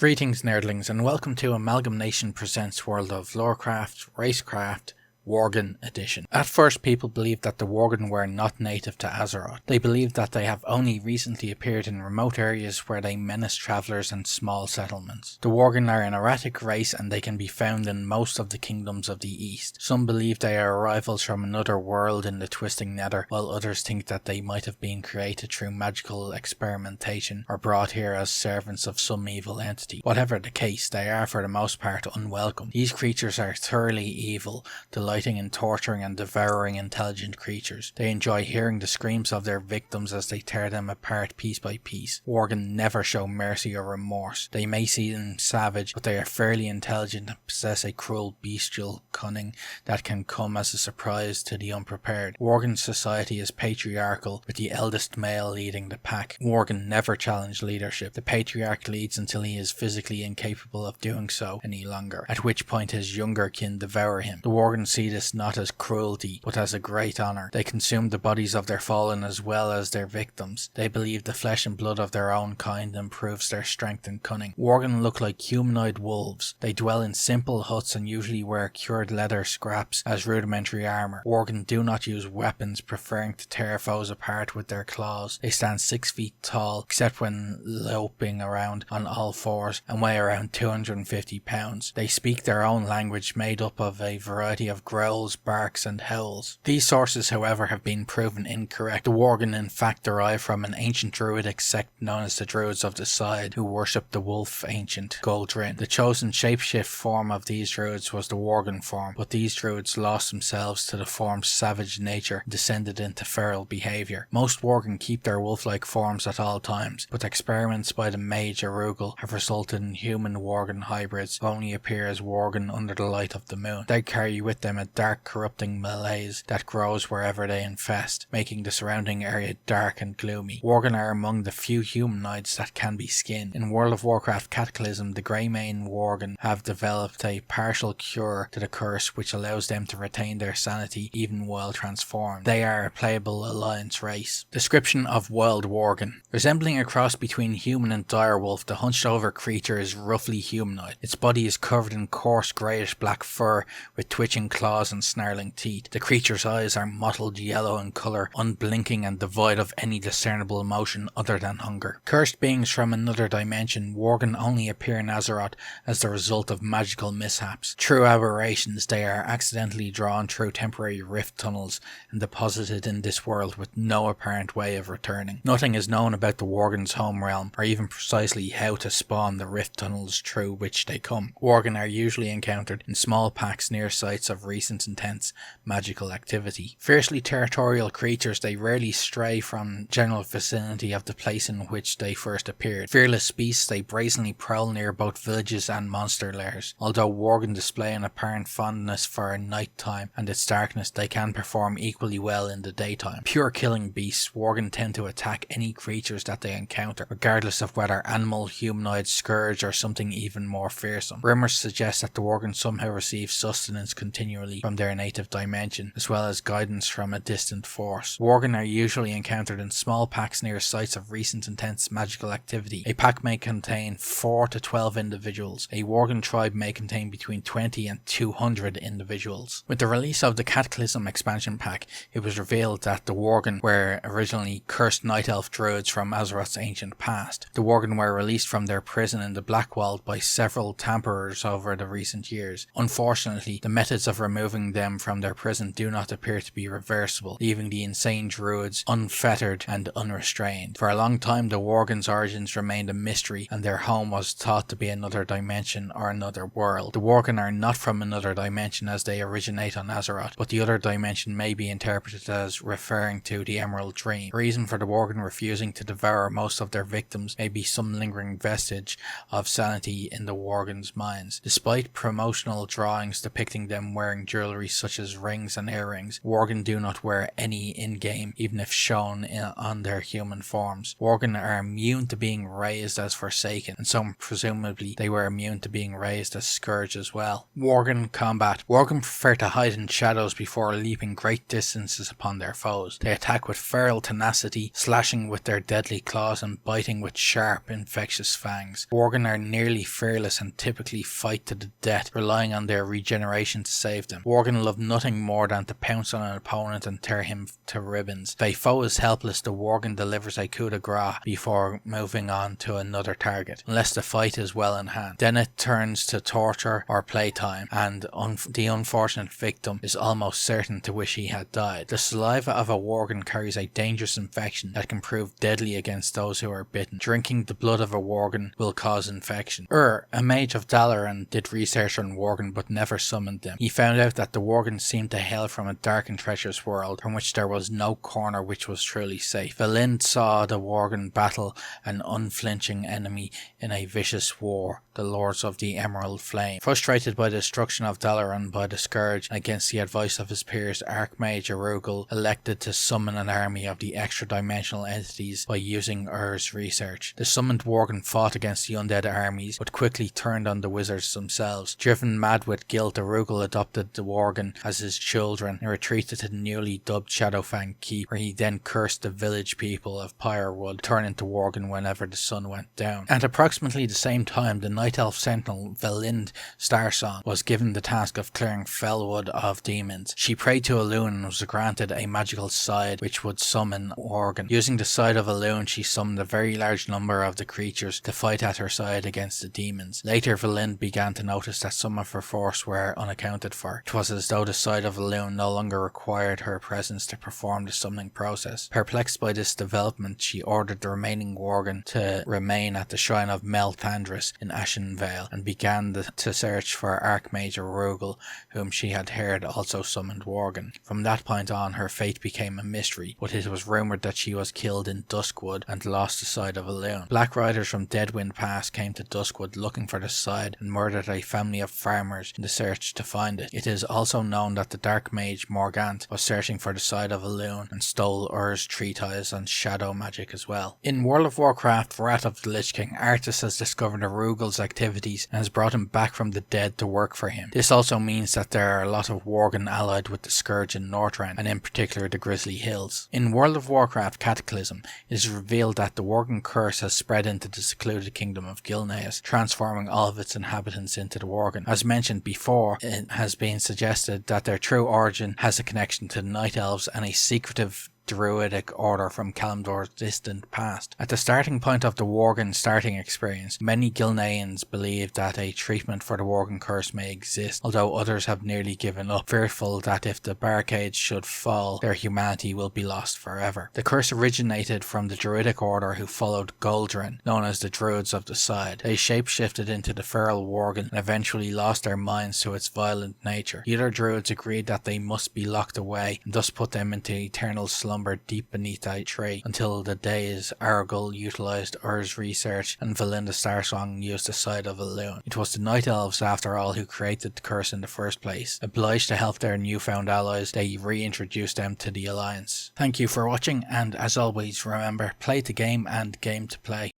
Greetings nerdlings and welcome to AmalgamNation presents World of Lorecraft, Racecraft, Worgen edition. At first people believed that the Worgen were not native to Azeroth. They believed that they have only recently appeared in remote areas where they menace travellers and small settlements. The Worgen are an erratic race and they can be found in most of the kingdoms of the east. Some believe they are arrivals from another world in the twisting nether, while others think that they might have been created through magical experimentation or brought here as servants of some evil entity. Whatever the case, they are for the most part unwelcome. These creatures are thoroughly evil, delighting in torturing and devouring intelligent creatures. They enjoy hearing the screams of their victims as they tear them apart piece by piece. Worgen never show mercy or remorse. They may seem savage, but they are fairly intelligent and possess a cruel bestial cunning that can come as a surprise to the unprepared. Worgen society is patriarchal, with the eldest male leading the pack. Worgen never challenge leadership. The patriarch leads until he is physically incapable of doing so any longer, at which point his younger kin devour him. The Worgen see this not as cruelty, but as a great honour. They consume the bodies of their fallen as well as their victims. They believe the flesh and blood of their own kind improves their strength and cunning. Worgen look like humanoid wolves. They dwell in simple huts and usually wear cured leather scraps as rudimentary armour. Worgen do not use weapons, preferring to tear foes apart with their claws. They stand 6 feet tall, except when loping around on all fours, and weigh around 250 pounds. They speak their own language made up of a variety of growls, barks and howls. These sources however have been proven incorrect. The Worgen in fact derive from an ancient druidic sect known as the Druids of the Side, who worshipped the wolf ancient Goldrin. The chosen shapeshift form of these druids was the Worgen form, but these druids lost themselves to the form's savage nature and descended into feral behaviour. Most Worgen keep their wolf-like forms at all times, but experiments by the mage Arugel have resulted in human Worgen hybrids who only appear as Worgen under the light of the moon. They carry with them a dark corrupting malaise that grows wherever they infest, making the surrounding area dark and gloomy. Worgen are among the few humanoids that can be skinned. In World of Warcraft Cataclysm, the Greymane Worgen have developed a partial cure to the curse which allows them to retain their sanity even while transformed. They are a playable alliance race. Description of Wild Worgen. Resembling a cross between human and direwolf, the hunched over creature is roughly humanoid. Its body is covered in coarse greyish black fur with twitching claws and snarling teeth. The creature's eyes are mottled yellow in colour, unblinking and devoid of any discernible emotion other than hunger. Cursed beings from another dimension, Worgen only appear in Azeroth as the result of magical mishaps. True aberrations, they are accidentally drawn through temporary rift tunnels and deposited in this world with no apparent way of returning. Nothing is known about the Worgen's home realm, or even precisely how to spawn the rift tunnels through which they come. Worgen are usually encountered in small packs near sites of recent intense magical activity. Fiercely territorial creatures, they rarely stray from general vicinity of the place in which they first appeared. Fearless beasts, they brazenly prowl near both villages and monster lairs. Although Worgen display an apparent fondness for night time and its darkness, they can perform equally well in the daytime. Pure killing beasts, Worgen tend to attack any creatures that they encounter, regardless of whether animal, humanoid, scourge or something even more fearsome. Rumours suggest that the Worgen somehow receive sustenance continually from their native dimension, as well as guidance from a distant force. Worgen are usually encountered in small packs near sites of recent intense magical activity. A pack may contain 4 to 12 individuals. A Worgen tribe may contain between 20 and 200 individuals. With the release of the Cataclysm expansion pack, it was revealed that the Worgen were originally cursed night elf druids from Azeroth's ancient past. The Worgen were released from their prison in the Blackwold by several tamperers over the recent years. Unfortunately, the methods of removing them from their prison do not appear to be reversible, leaving the insane druids unfettered and unrestrained. For a long time, the Worgen's origins remained a mystery, and their home was thought to be another dimension or another world. The Worgen are not from another dimension as they originate on Azeroth, but the other dimension may be interpreted as referring to the Emerald Dream. The reason for the Worgen refusing to devour most of their victims may be some lingering vestige of sanity in the Worgen's minds. Despite promotional drawings depicting them wearing jewellery such as rings and earrings. Worgen do not wear any in-game, even if shown on their human forms. Worgen are immune to being raised as Forsaken, and so presumably they were immune to being raised as Scourge as well. Worgen combat. Worgen prefer to hide in shadows before leaping great distances upon their foes. They attack with feral tenacity, slashing with their deadly claws and biting with sharp, infectious fangs. Worgen are nearly fearless and typically fight to the death, relying on their regeneration to save them. Worgen love nothing more than to pounce on an opponent and tear him to ribbons. If a foe is helpless, the Worgen delivers a coup de grace before moving on to another target, unless the fight is well in hand. Then it turns to torture or playtime, and the unfortunate victim is almost certain to wish he had died. The saliva of a Worgen carries a dangerous infection that can prove deadly against those who are bitten. Drinking the blood of a Worgen will cause infection. A mage of Dalaran, did research on Worgen but never summoned them. He found out that the Worgen seemed to hail from a dark and treacherous world from which there was no corner which was truly safe. Valind saw the Worgen battle an unflinching enemy in a vicious war, the Lords of the Emerald Flame. Frustrated by the destruction of Dalaran by the Scourge, and against the advice of his peers, Archmage Erugel elected to summon an army of the extra-dimensional entities by using Ur's research. The summoned Worgen fought against the undead armies, but quickly turned on the wizards themselves. Driven mad with guilt, Erugel adopted the Worgen as his children and retreated to the newly dubbed Shadowfang Keep, where he then cursed the village people of Pyrewood, turning to Worgen whenever the sun went down. At approximately the same time, the Night Elf Sentinel Valind Starsong was given the task of clearing Fellwood of demons. She prayed to Elune and was granted a magical scythe which would summon Worgen. Using the scythe of Elune, she summoned a very large number of the creatures to fight at her side against the demons. Later, Valind began to notice that some of her force were unaccounted for. It was as though the scythe of Elune no longer required her presence to perform the summoning process. Perplexed by this development, she ordered the remaining Worgen to remain at the shrine of Melthandris in Ashenvale and began to search for Archmage Erugel, whom she had heard also summoned Worgen. From that point on, her fate became a mystery, but it was rumoured that she was killed in Duskwood and lost the scythe of Elune. Black Riders from Deadwind Pass came to Duskwood looking for the scythe and murdered a family of farmers in the search to find it. It is also known that the Dark Mage Morgant was searching for the scythe of Elune and stole Ur's treatise on shadow magic as well. In World of Warcraft Wrath of the Lich King, Arthas has discovered Erugel's activities and has brought him back from the dead to work for him. This also means that there are a lot of Worgen allied with the Scourge in Northrend, and in particular the Grizzly Hills. In World of Warcraft Cataclysm, it is revealed that the Worgen curse has spread into the secluded kingdom of Gilneas, transforming all of its inhabitants into the Worgen. As mentioned before, it has been suggested that their true origin has a connection to the Night Elves and a secretive druidic order from Kalimdor's distant past. At the starting point of the Worgen starting experience, many Gilneans believe that a treatment for the Worgen curse may exist, although others have nearly given up, fearful that if the barricades should fall, their humanity will be lost forever. The curse originated from the druidic order who followed Goldrin, known as the Druids of the Side. They shapeshifted into the feral Worgen and eventually lost their minds to its violent nature. The other druids agreed that they must be locked away and thus put them into eternal slumber deep beneath a tree until the days Erugel utilised Ur's research and Valinda Starsong used the scythe of Elune. It was the Night Elves, after all, who created the curse in the first place. Obliged to help their newfound allies, they reintroduced them to the Alliance. Thank you for watching, and as always, remember, play to game and game to play.